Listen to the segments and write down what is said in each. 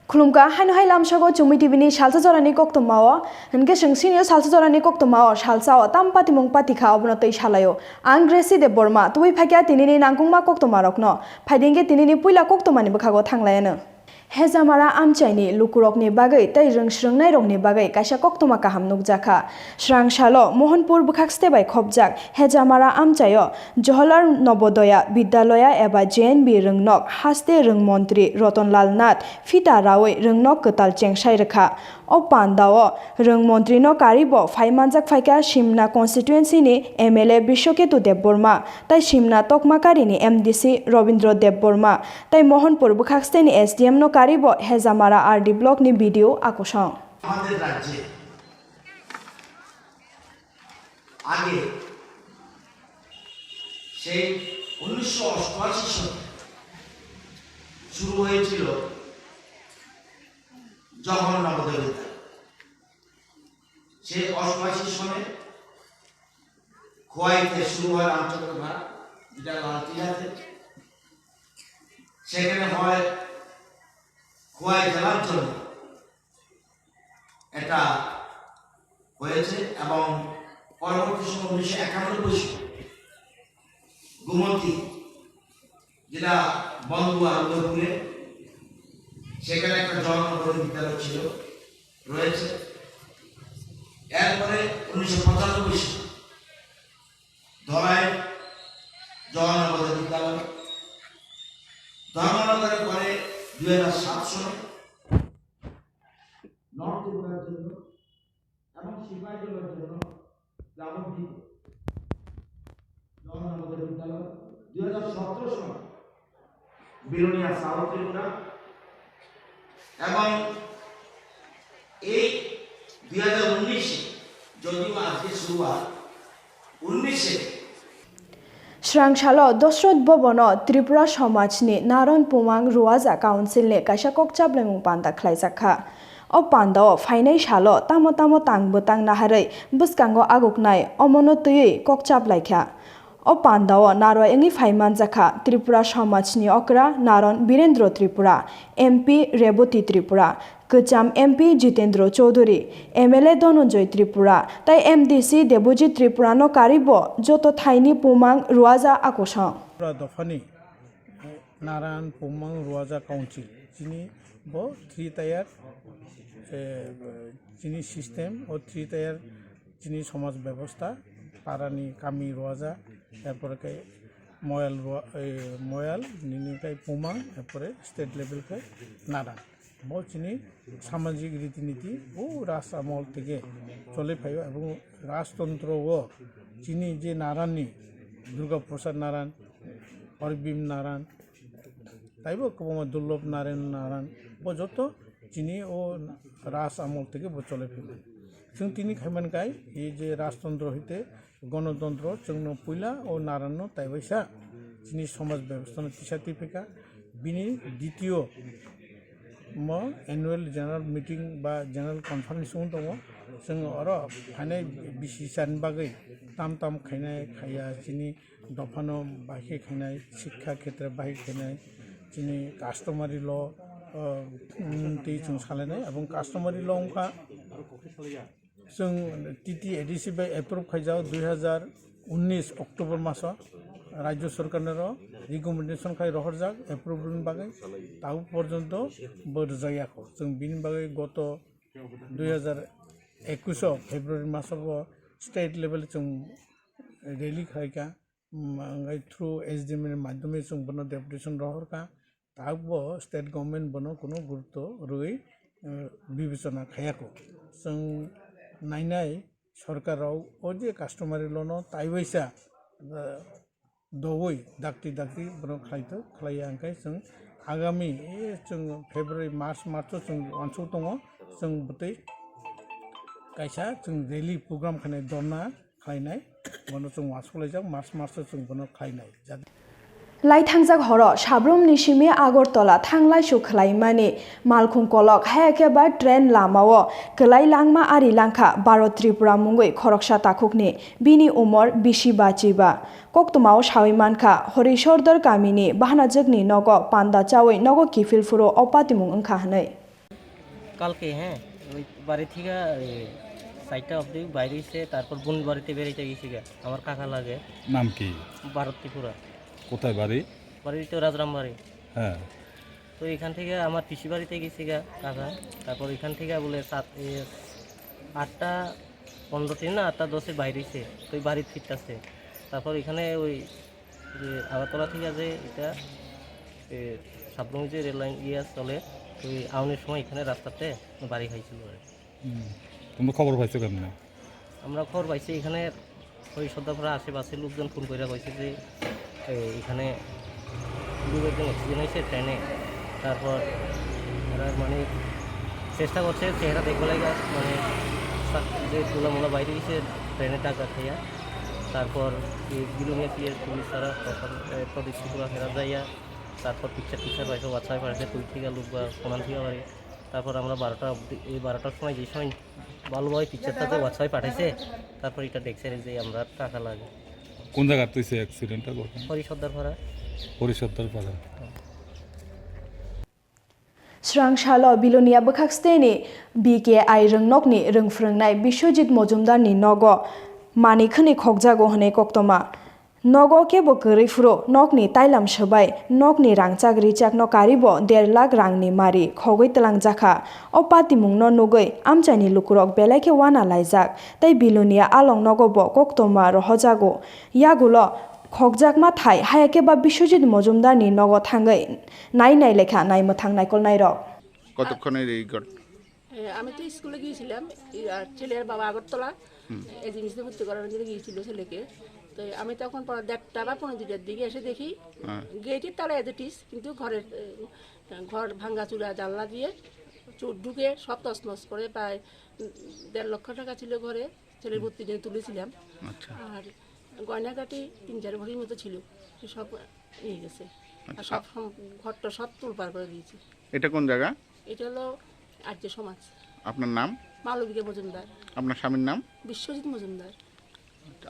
खुलुमका हाइन high लामसागो चुमुइ टिभिनि salsa जरानि कोक्टुमाओ हनके सोंसिनियो salsa जरानि कोक्टुमाओ सालसाओ ताम पातिमुं पातिखा अबनो तै सालायो आं ग्रेसी देबबर्मा तुइ फाइक्या तिनिनि नांगुंमा कोक्टुमा रखनो फाइदिंगे तिनिनि पुइला कोक्टुमानि बखागो थांलायानो हेजामारा आमचाइनि लुकुरकनि बागै तै रोंस्रोंनाय रकनि बागै काइसा कोक्टुमा काहाम नुकजाखा स्रांसालो मोहनपुर बुखाक्सते बाय खबजाक हेजामारा आमचायो जवाहरलाल नवोदया विद्यालया एबा जेएनबि रोंनक हास्ते रोंमन्त्री रतनलाल नाथ फिता रावै रोंनक कताल चेंसाइ रेखा ओ पान्दाओ रोंमन्त्रीनो कारिबो फाइमानजाक फाइका सिमना कन्स्टिट्युएन्सिनि एमएलए बिश्वकेतु देबबर्मा तै सिमना तकमाकारिनि एमडिसि रवीन्द्र देबबर्मा तै मोहनपुर बुखाक्सतेनि एसडीएम नो कारिबो हेजामारा आरडी ब्लकनि भिडिओ आकुसं আমাদের রাজ্যে আগে সেই 1988 সালে শুরু হয়েছিল জওহর নবোদয় বিদ্যালয়। সেই 88 সনে খোয়াইতে শুরু হয় রামচন্দ্রভা যেটা লালকিল্লাতে, সেখানে হয় খোয়াই জেলার জন্য এটা হয়েছে এবং পরবর্তী সময় 1991 গুমতি যেটা বন্ধুয়া উদয়পুরে সেখানে একটা জনগণ বিদ্যালয় ছিল রয়েছে। এরপরে 1995 ধরায় জনগণ বিদ্যালয়, ধর্মনগরের পরে 2007 সনে নর্থ ত্রিপুরার জন্য এবং সিপাহীজলার জন্য যাবতীয় জনগণ বিদ্যালয় 2017 সনে বিলোনিয়া সাউথ ত্রিপুরা এবং এই 2019 যদিও আজকে শুরু হয় 19 स्रांसालो दशरथ भवनो त्रिपुरा समाजनि नारन पुमां रुवाजा काउन्सिलनि काइसा कक्चाब्लेमुं पान्दा ख्लाइजाखा ओ पान्दाओ फाइनाय सालो तामो तामो तांबोतां नाहारै बसकांगो आगुकनाय अमनतयै कक्चाबलायखा ओ पान्दाओ नारवा एंगि फाइमान जाखा त्रिपुरा समाजनि अकरा नारन वीरेन्द्र त्रिपुरा एमपी रेवती त्रिपुरा कचाम एमपी जितेन्द्र चौधुरी एमएलए धनंजय त्रिपुरा ताई एमडीसी देबुजित त्रिपुरा नो कारिबो जतो थाइनि पुमां रुवाजा आकुसं दफानि नारायण पुमां रुवाजा काउन्सिल जिनि बो 3 टायार जिनि सिस्टेम और 3 टायार जिनि समाज व्यवस्था पारानि कामी रुवाजा एरपरे मयाल निनिफ्राय पुमां एरपरे स्टेट लेवल के नारायण बहुत सामाजिक रीतिनीति वो राष्ट्र आमल থেকে চলে ফাইও এবং রাজতন্ত্র ও চিনি যে নারায়ণী দুর্গা প্রসাদ নারায়ণ অরবিন্দ নারায়ণ তাইবো কবম দুর্লভ নারায়ণ ও যত চিনি ও রাজ আমল থেকে চলে ফাইবেন जों তিনি খাইমানকাই এই যে রাজতন্ত্র হইতে গণতন্ত্র जोंनो পয়লা ও নারায়ণ তাইবাইসা চিনি সমাজ ব্যবস্থা তিসাতি ফেকা বিনি দ্বিতীয় एनुअल जेनेरल मीटिंग बा जेनेरल कन्फारेंस दङ जों आरो फाइनाय बिसिसान बागै ताम ताम खायनाय खाया जिनि दफानो बाहि खायनाय शिक्षा क्षेत्र बाहि खायनाय जिनि कास्टमारि ल ति जों सालायनाय एबं कास्टमारि ल अंका जों टीटी एडीसी बाय एप्रुव खायजाव 2019 अक्टोबर मासाव राज्य सरकारनो रिकमेन्डेशन खाय रहरजाक एप्रुवनि बागै ताउ पर्यन्त बरजायाखौ जों बिनि बागै गत 2021 फेब्रुवारि मासाव स्टेट लेवल जों रैली खायका थ्रू एसडीएम नि माध्यमे जों बनो डेपुटेशन रहरका ताउ स्टेट गवर्नमेंट बनो कोनो गुरुत्व रुई विवेचना खायाखौ जों नायनाय सरकाराव ओ जे कास्टमारि लोनो ताइबैसा दवै दाक्ति बनो खायतो खालाया अंकाय जों आगामी जों फेब्रुवारि मार्च जों अनसौ दङ जों बतै कायसा जों रैली प्रग्राम खानाय दरना खायनाय बनो जों वासखलायजाक मार्च जों बनो खायनाय लाइथांजाक हर साब्रुम निसिमि आगरतला थांलाय सुखलायमानि मालखुंकलक हायाकेबा ट्रेन लामाव कलाई लांमा आरि लांखा भारत त्रिपुरा मुंगै खरकसा ताकुकनि बिनि उमर बिसि बाचिबा कोक्टुमाव सावैमानखा हरिशरदर गामिनि बाहानाजोगनि नग पान्दा चावै नग किफिलफुरो अपातिमुं ओंखा हनै কালকে হ্যাঁ ওই বাড়ি থেকে 4টা অবধি বাইরে এসে তারপর বোন বাড়িতে বেরিয়ে গেছি গা আমার কাকা লাগে নাম কি? ভারত ত্রিপুরা কোথায় বাড়ি? বাড়ি তো রাজরাম বাড়ি। হ্যাঁ। তো এখান থেকে আমার পিসি বাড়িতে গেছি গা কাকা, তারপর এখান থেকে বলে 8টা 15 না 8টা 10 বাইরে এসে তো ওই বাড়ির ফিরতেছে। তারপর এখানে ওই যে আগরতলা থেকে যে এটা সাবরুমে যে রেল লাইন চলে ওই আউনের সময় এখানে রাস্তাতে বাড়ি খাইছিল আর কি। তোমরা খবর পাইছো কেমন? আমরা খবর পাইছি এখানে ওই সর্দারপাড়া আশেপাশে লোকজন ফোন করে কইছে যে এখানে একজন অ্যাক্সিডেন্ট হয়েছে ট্রেনে। তারপর ওরা মানে চেষ্টা করছে চেহারা দেখবে লাগে মানে যে তুলামোলা বাইরে গেছে ট্রেনে টাকা খাইয়া। তারপর বিলুনিয়া পিএর পুলিশ তারা তখন প্রদীপ ত্রিপুরা ফেরা যাইয়া তারপর পিকচার পাইছে হোয়াটসঅ্যাপে পাঠাইছে তুই থেকে লোক বা কোনান থেকে বাড়ি। তারপর আমরা 12টার সময় যে সময় ভালোভাবে পিকচারটাতে হোয়াটসঅ্যাপে পাঠাইছে তারপর এটা দেখছে যে আমরা টাকা লাগে। কোন জায়গায় তুইছে অ্যাক্সিডেন্টটা ঘটনা? সর্দারপাড়া। পরিষদপাড়া। स्रांशालो बिलोनिया बखाक्सतेनि BKI रंनokनि रोंफ्रोंनाय बिश्वजित मजुमदारनि नगो मानिखनि खगजागो हने कोक्तमा नगो केबो गरैफुरो नकनि ताइलाम सोबाय नकनि रांचाक रिचाक नकारिबो 1.5 लाख रांनि मारि खगै तलांजाखा ओ पातिमुंनो नुगै आमचानि लुकुरक बेलायके वाना लायजाक तै बिलोनिया आलं नगोबो कोक्तमा रहजागो यागुलो खगजाकमा थाइ हायाकेबा बिश्वजित मजुमदारनि नगो थांगै नाय लेखा नाय मोथां नायकल नायरक কতক্ষণের এই আমি তো স্কুলে গিয়েছিলাম আর ছেলের বাবা আগরতলা এই জিনিসটা ভর্তি করার জন্য গিয়েছিল ছেলেকে। তো আমি তখন 1:30 বা 1:45টার দিকে এসে দেখি গেটের তালা এদিটিস কিন্তু ঘর ভাঙ্গা চুলা জানলা দিয়ে চোর ঢুকে সব তছনছ করে প্রায় 1.5 লক্ষ টাকা ছিল ঘরে ছেলের ভর্তির জন্য তুলেছিলাম। আর গয়নাগাটি 3-4 ভরির মতো ছিল সব নিয়ে গেছে আর সব ঘরটা সব তুলপার করে দিয়েছে। এটা কোন জায়গা? এটা হলো আর্য সমাজ। আপনার নাম? মালবিকা মজুমদার। আপনার স্বামীর নাম? বিশ্বজিৎ মজুমদার।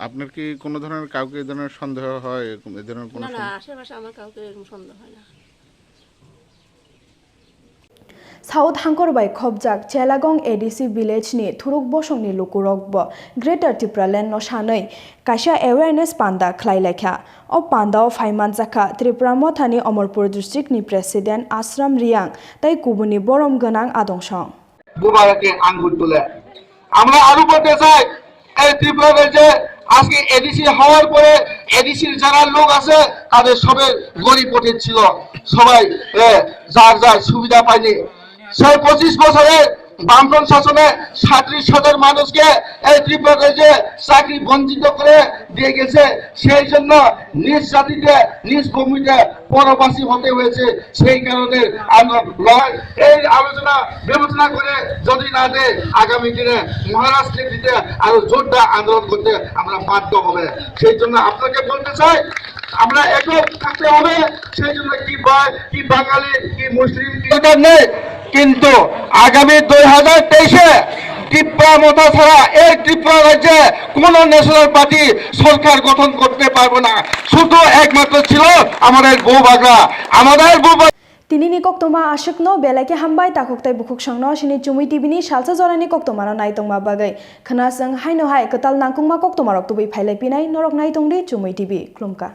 আপনার কি কোনো ধরনের কাউকে এই ধরনের সন্দেহ হয়? এই ধরনের কোনো না আশেপাশে আমার কাউকে এরকম সন্দেহ হয় না। साउथ हांकरबाय खबजाक चेलागंग एडीसी विलेज नि थुरुक बसंनि लुकुरकबो ग्रेटर त्रिपुरालेण्ड न सानै काशा अवेयरनेस पान्दा खलायलायखा ओ पान्दाव फाइमान जाखा त्रिपुरा मथानि अमरपुर डिस्ट्रिक्ट नि प्रेसिडेंट आश्रम रियांग तै कुबुनि बरम गनां आदंसं বুবারাকে আঙ্গুল তুলে আমরা আরো বলতে চাই এই ত্রিপুরা রাজ্যে আজকে এডিসি হওয়ার পরে এডিসির যারা লোক আছে তাদের সবে গরিব পথের ছিল সবাই যার যার সুবিধা পায়নি। সেই 25 বছরে বামফ্রন্ট শাসনে 37,000 মানুষকে এই ত্রিপুরা রাজ্যে চাকরি বঞ্চিত করে দিয়ে গেছে। সেই জন্য নিজ জাতিতে নিজ ভূমিতে পরবাসী হতে হয়েছে। সেই কারণে আমরা এই আলোচনা বিবেচনা করে যদি না দেয় আগামী দিনে মহারাষ্ট্রে দিতে আরো জোরদার আন্দোলন করতে আমরা বাধ্য হবে। সেই জন্য আপনাকে বলতে চাই আমরা একক থাকতে হবে। সেই জন্য কি বাঙালি কি মুসলিম কি নেই, কিন্তু আগামী 2023-এ ত্রিপুরা মতো ছাড়া এই ত্রিপুরা রাজ্যে কোন ন্যাশনাল পার্টি সরকার গঠন করতে পারবে না। শুধু একমাত্র ছিল আমাদের বউ বাগড়া আমাদের বউ। तिनिनि कोक्तमा आशकनो बेलाके हामबाय ताखोक्ताय बुखुक संनो सिनि चुमुइ टिभिनि सालसा जरानि कोक्तमानो नायतंमा बागै खोनासों हायनो हाय कताल नांकुंमा कोक्तमारक तुबै फायलायपिनाय नरक नायतंदि चुमुइ टिभि खुलुमका।